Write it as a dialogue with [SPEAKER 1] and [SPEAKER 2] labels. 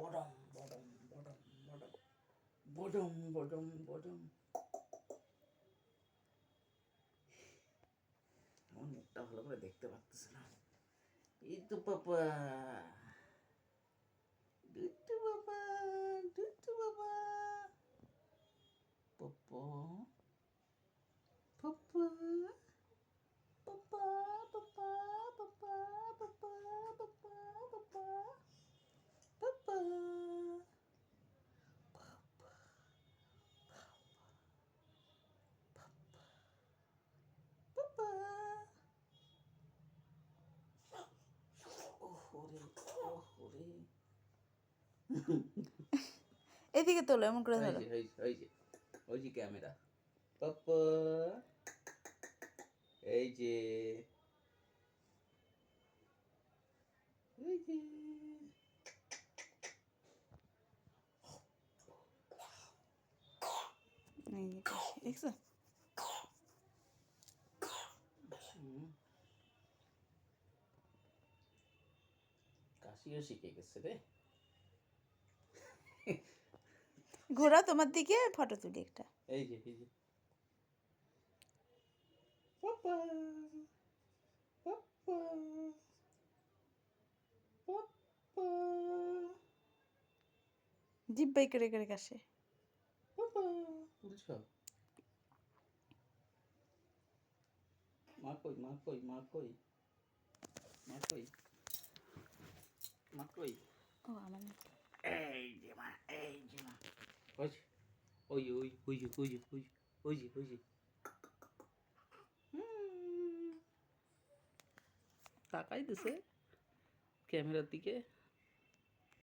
[SPEAKER 1] বডম বডম বডম বডম বডম বডম বডম। আমার মুখটা ভালো করে দেখতে পাচ্তেছে না। এই তো পাপা, দুট্টু বাবা, দুট্টু বাবা, পাপা পাপা পাপা পাপা পাপা পাপা পাপা পাপা পাপা পাপা। ওহরে ওহরে।
[SPEAKER 2] এদিকে তোলো, এমন করে ধরো।
[SPEAKER 1] ওই যে ক্যামেরা। পাপা, এই যে, এই যে।
[SPEAKER 2] এই যে কাশি, দেখছো?
[SPEAKER 1] কাশিও শিখে গেছে রে।
[SPEAKER 2] ঘোরা তোমার দিকে, ফটো তুলি একটা।
[SPEAKER 1] এই যে এই যে পাপা পাপা পাপা
[SPEAKER 2] জিব্বাই করে করে কাশে।
[SPEAKER 1] পাপা। বুঝছো? মা কই মা কই মা কই মা কই মা কই?
[SPEAKER 2] ও আমার না।
[SPEAKER 1] এই যে মা, এই যে মা। ওই যে ওই ওই ওই যে ওই যে ওই যে ওই যে ওই যে। তাকাই দিছে ক্যামেরার দিকে।